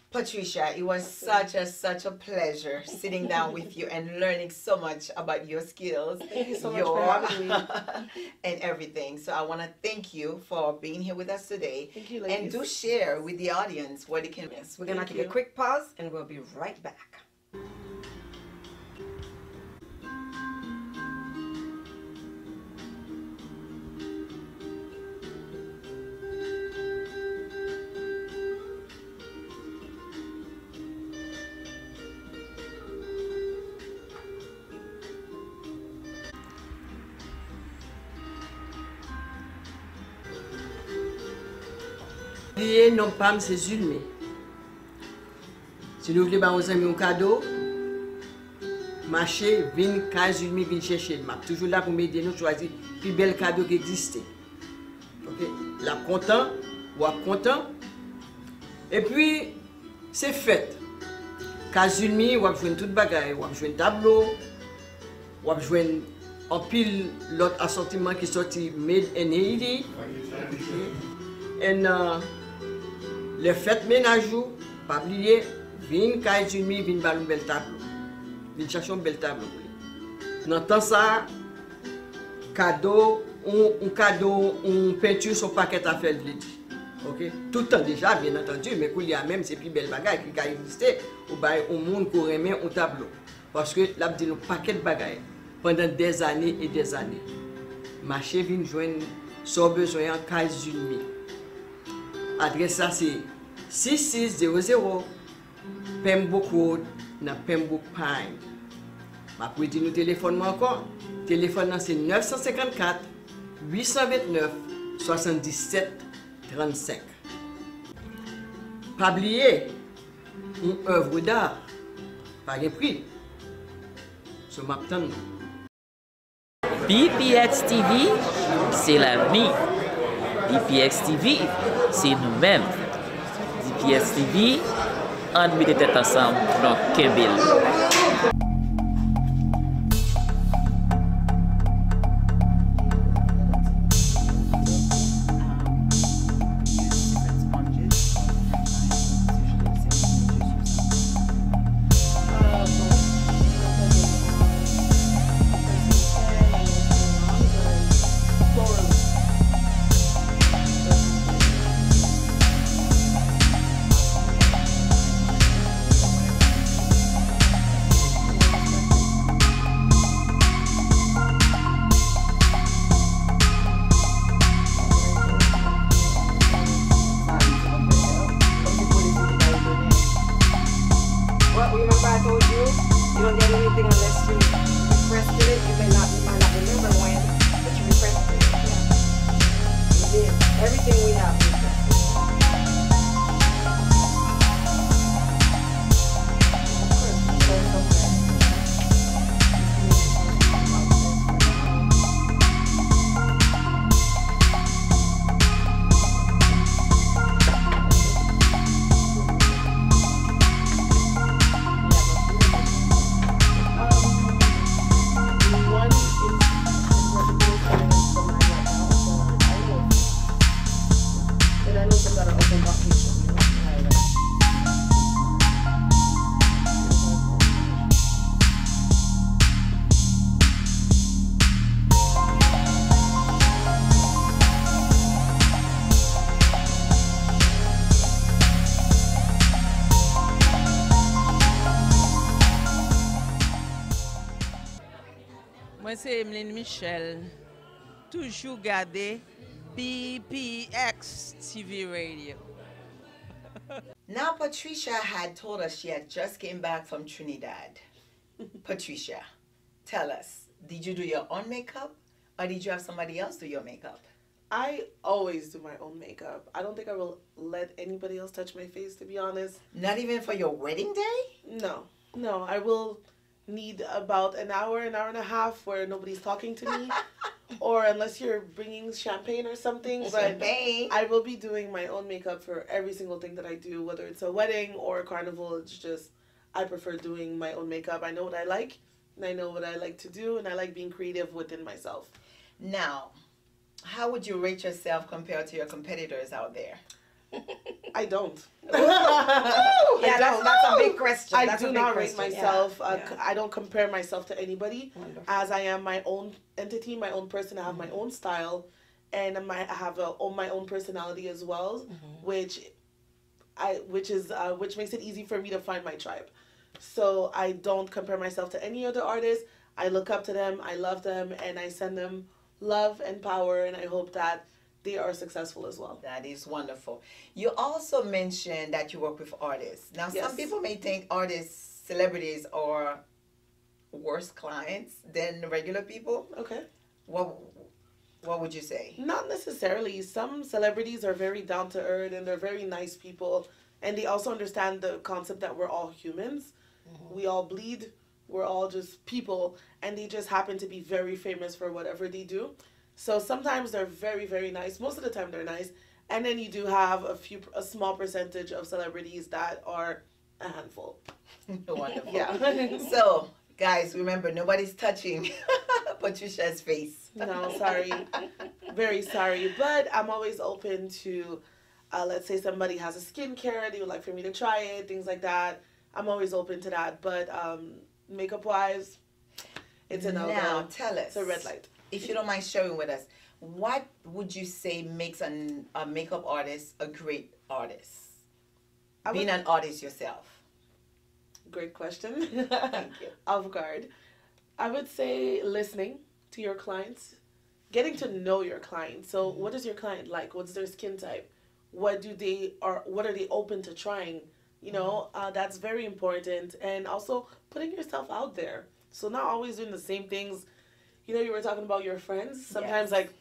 Patricia, it was such a pleasure sitting down with you and learning so much about your skills. Thank you so much for having me. And everything. So I want to thank you for being here with us today. Thank you, ladies. And do share with the audience what it can be. We're going to take a quick pause, and we'll be right back. Puis, non, pas, c'est Zulme. Si nous voulons vous un cadeau, marcher, vin, quand Zulme vient chercher. Je suis toujours là pour m'aider, nous choisir le plus bel cadeau qui existe. Ok? La content, ou content. Et puis, c'est fait. Quand Zulme, vous avez tout bagaille, vous avez un tableau, vous avez en pile l'autre assortiment qui sorti made in Haiti. Et les fêtes ménage, pas oublier, vin quand Zulme vin balou bel tableau. Vin chercher un bel tableau. Dans temps ça, cadeau, un cadeau, une peinture sur paquet à faire de ok? Tout le temps déjà, bien entendu, mais qu'il y a même ces plus belles bagailles qui ont existé, ou bien au monde qui remet un tableau. Parce que là, il y a un paquet de bagailles pendant des années et des années. Marché vient joindre son besoin en case Zulme. Adresse ça c'est 6600 Pembroke Road dans Pembroke Pine. Je vais dire nous téléphone encore. Téléphone c'est 954 829 77 35. Pas oublier une œuvre d'art, pas de prix. Ce matin. BPX TV, c'est la vie. BPX TV, c'est nous-mêmes. BPX TV, on met des têtes ensemble dans Canves. Moi, c'est Emeline Michel. Toujours garder BPX TV Radio. Now, Patricia had told us she had just came back from Trinidad. Patricia, tell us, did you do your own makeup or did you have somebody else do your makeup? I always do my own makeup. I don't think I will let anybody else touch my face, to be honest. Not even for your wedding day? No, I will need about an hour and a half where nobody's talking to me. Or unless you're bringing champagne or something. Champagne. But I will be doing my own makeup for every single thing that I do, whether it's a wedding or a carnival. It's just, I prefer doing my own makeup. I know what I like, and I know what I like to do, and I like being creative within myself. Now, how would you rate yourself compared to your competitors out there? I don't. Yeah, that's a big question. I do not rate myself. I don't compare myself to anybody. Wonderful. As I am my own entity, my own person. I have my own style, and I have my own personality as well, which makes it easy for me to find my tribe. So I don't compare myself to any other artist. I look up to them. I love them, and I send them love and power, and I hope that they are successful as well. That is wonderful. You also mentioned that you work with artists. Now, Yes. some people may think artists, celebrities are worse clients than regular people. Okay. Well, What would you say? Not necessarily. Some celebrities are very down to earth and they're very nice people, and they also understand the concept that we're all humans. We all bleed. We're all just people, and they just happen to be very famous for whatever they do. So sometimes they're very, very nice. Most of the time they're nice. And then you do have a small percentage of celebrities that are a handful. Wonderful. Yeah. So, guys, remember, nobody's touching Patricia's face. No, sorry. Very sorry. But I'm always open to, let's say somebody has a skincare, they would like for me to try it, things like that. I'm always open to that. But makeup-wise, it's a no-go. Now, tell us. It's a red light. If you don't mind sharing with us, what would you say makes a makeup artist a great artist? Being an artist yourself. Great question. Thank you. Off guard. I would say listening to your clients, getting to know your client. So what is your client like? What's their skin type? What are they open to trying? You know, that's very important. And also putting yourself out there. So not always doing the same things. You know, you were talking about your friends. Sometimes like,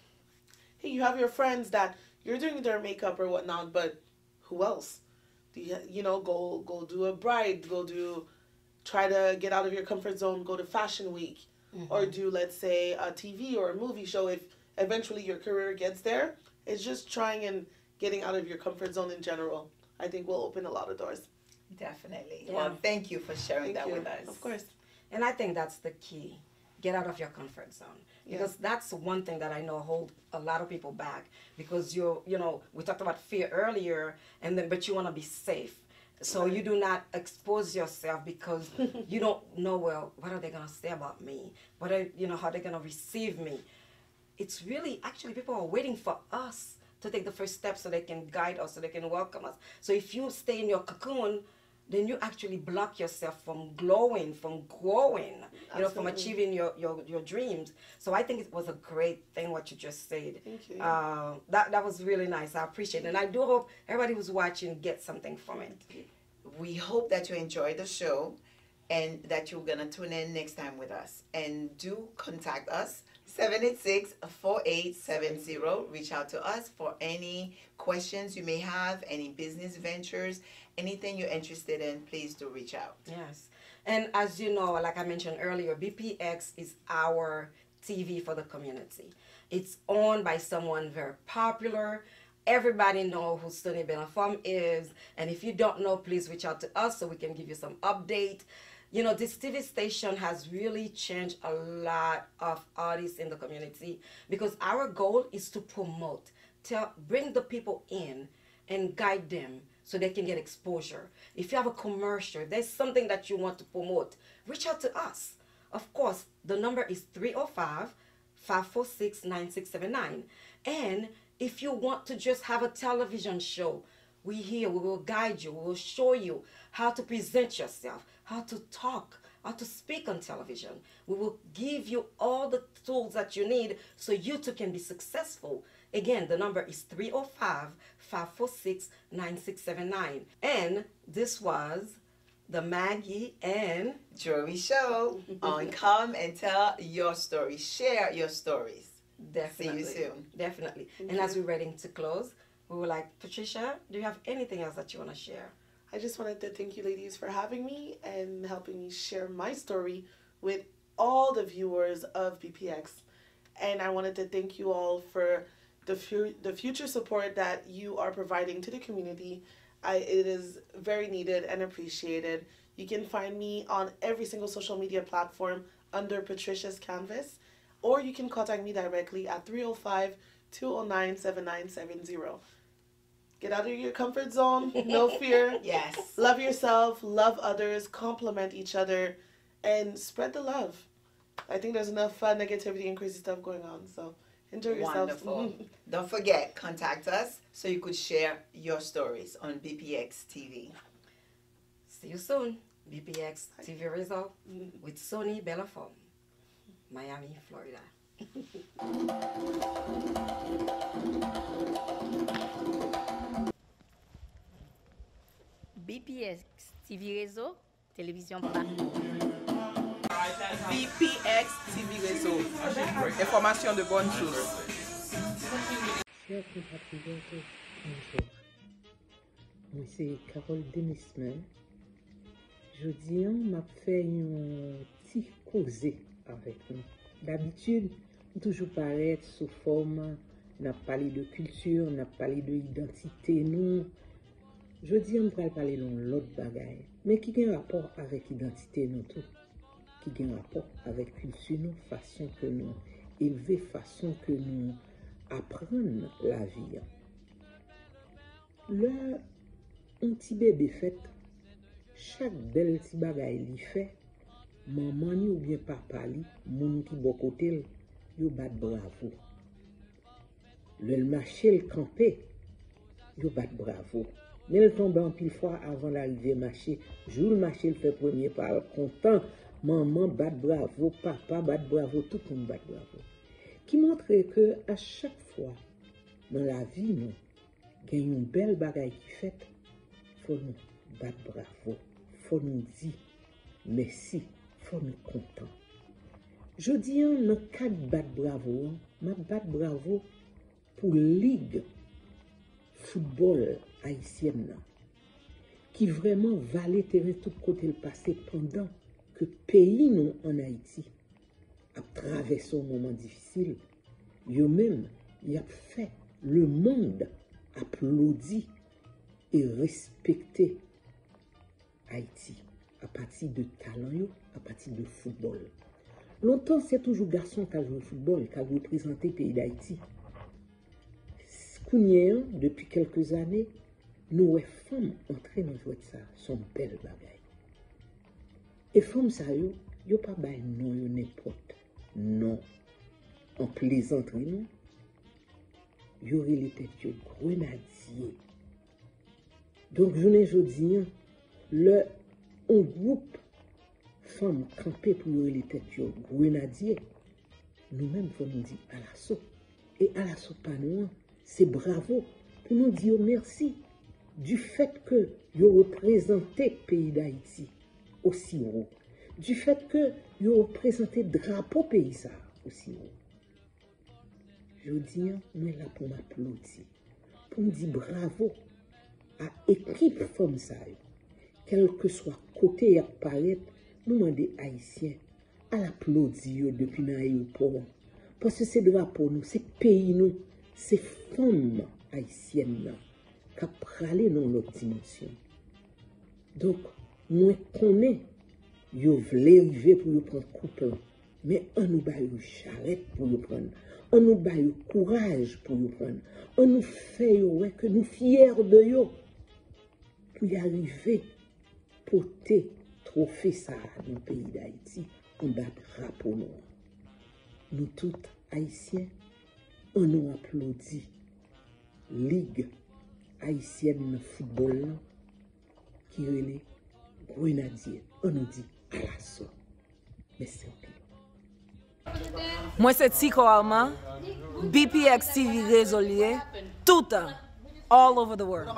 hey, you have your friends that you're doing their makeup or whatnot, but who else? Do you know, go do a bride, try to get out of your comfort zone, go to Fashion Week, or do, let's say, a TV or a movie show if eventually your career gets there. It's just trying and getting out of your comfort zone in general. I think will open a lot of doors. Definitely. Yeah. Well, thank you for sharing that with us. Of course. And I think that's the key. Get out of your comfort zone. Because that's one thing that I know hold a lot of people back. Because you know, we talked about fear earlier, but you want to be safe. So you do not expose yourself because you don't know, well, what are they going to say about me? What are, how they're going to receive me? It's really, actually, people are waiting for us to take the first step so they can guide us, so they can welcome us. So if you stay in your cocoon, then you actually block yourself from glowing, from growing, from achieving your dreams. So I think it was a great thing what you just said. Thank you. That was really nice. I appreciate it. And I do hope everybody who's watching gets something from it. We hope that you enjoyed the show and that you're going to tune in next time with us. And do contact us, 786-4870. Reach out to us for any questions you may have, any business ventures, anything you're interested in, please do reach out. Yes. And as you know, like I mentioned earlier, BPX is our TV for the community. It's owned by someone very popular. Everybody know who Sonny Benafam is. And if you don't know, please reach out to us so we can give you some update. You know, this TV station has really changed a lot of artists in the community because our goal is to promote, to bring the people in and guide them so they can get exposure. If you have a commercial, if there's something that you want to promote, reach out to us. Of course, the number is 305-546-9679. And if you want to just have a television show, we will guide you, we will show you how to present yourself, how to talk, how to speak on television. We will give you all the tools that you need so you too can be successful. Again, the number is 305-546-9679. And this was the Maggie and Joey Show on Come and Tell Your Story. Share your stories. Definitely. See you soon. Definitely. And as we're ready to close, we were like, Patricia, do you have anything else that you want to share? I just wanted to thank you ladies for having me and helping me share my story with all the viewers of BPX. And I wanted to thank you all for the future support that you are providing to the community. It is very needed and appreciated. You can find me on every single social media platform under Patricia's Canves, or you can contact me directly at 305-209-7970. Get out of your comfort zone, no fear. Yes. Love yourself, love others, compliment each other, and spread the love. I think there's enough negativity and crazy stuff going on, so enjoy yourself. Wonderful. Don't forget, contact us so you could share your stories on BPX TV. See you soon. BPX TV Reseau with Sonny Benafam, Miami, Florida. BPX TV Reseau, télévision partout. BPX TV Reseau, information de bonne source. Chers compatriotes, bonjour. Moi, c'est Carole Denisman. Jeudi, m'a fait un petit causé avec nous. D'habitude, toujours paraître sous forme, n'a parlé de culture, n'a parlé de identité, nous. Jeudi, on va parler de l'autre bagaille, mais qui a un rapport avec l'identité, nous tout. Qui a un rapport avec culture, nous, façon que nous élever, façon que nous apprendre la vie. Là, un petit bébé fait, chaque belle petit bagaille li fait, maman ni ou bien papa li, moun qui bon côté, yo bat bravo. Le marché le campé, yo bat bravo. Mais le tombe en pile fois avant d'arriver marché, jour le marché le fait premier par content, maman bat bravo, papa bat bravo, tout le monde bat bravo. Qui montre que à chaque fois dans la vie, nous gagnons une belle bagaille qui fait, faut nous battre bravo, faut nous dire merci, faut nous content. Je dis dans le cadre de battre bravo, ma battre bravo pour ligue football haïtienne qui vraiment valait terrain tout côté le passé pendant que pays nous en Haïti a traversé un moment difficile. Yo même, y a fait le monde applaudit et respecter Haïti à partir de talent, à partir de football. Longtemps, c'est toujours garçon qui a joué au football, qui a représenté le pays d'Haïti. Depuis quelques années, nous les femmes entrées dans jouer ça, sont belles bagailles. Et femmes ça yo pas bay non yo n'importe. Non. En plaisanterie non. Yo les têtes yo grenadier. Donc je dis le un groupe femmes campées pour les têtes yo grenadier. Nous-mêmes faut nous dire à l'assaut. Et à l'assaut pas nous, c'est bravo pour nous dire merci du fait que yo représentez le pays d'Haïti aussi haut, du fait que yo représentez drapeau pays ça aussi haut. Je dis, moi là pour m'applaudir, pour me dire bravo à équipe comme ça, quel que soit côté à paraître, nous demandons Haïtiens à l'applaudir depuis l'aéroport, parce que c'est drapeau nous, c'est pays nous, c'est femmes haïtiennes qui pralé dans notre dimension. Donc, moi connais, yo vle arriver pour yo prendre couple, mais on nous ba yo charrette pour yo prendre, on nous ba yo courage pour yo prendre, on nous fait yo que nous fiers de yo pour y arriver porter trophée ça dans le pays d'Haïti, on bat drapeau noir. Nous tous haïtiens, on nous applaudit Ligue haïtienne de football qui est les grenadiers. On nous dit à l'assaut. Merci. Moi, c'est Tico Alma, BPX TV Reseau, tout le temps, all over the world.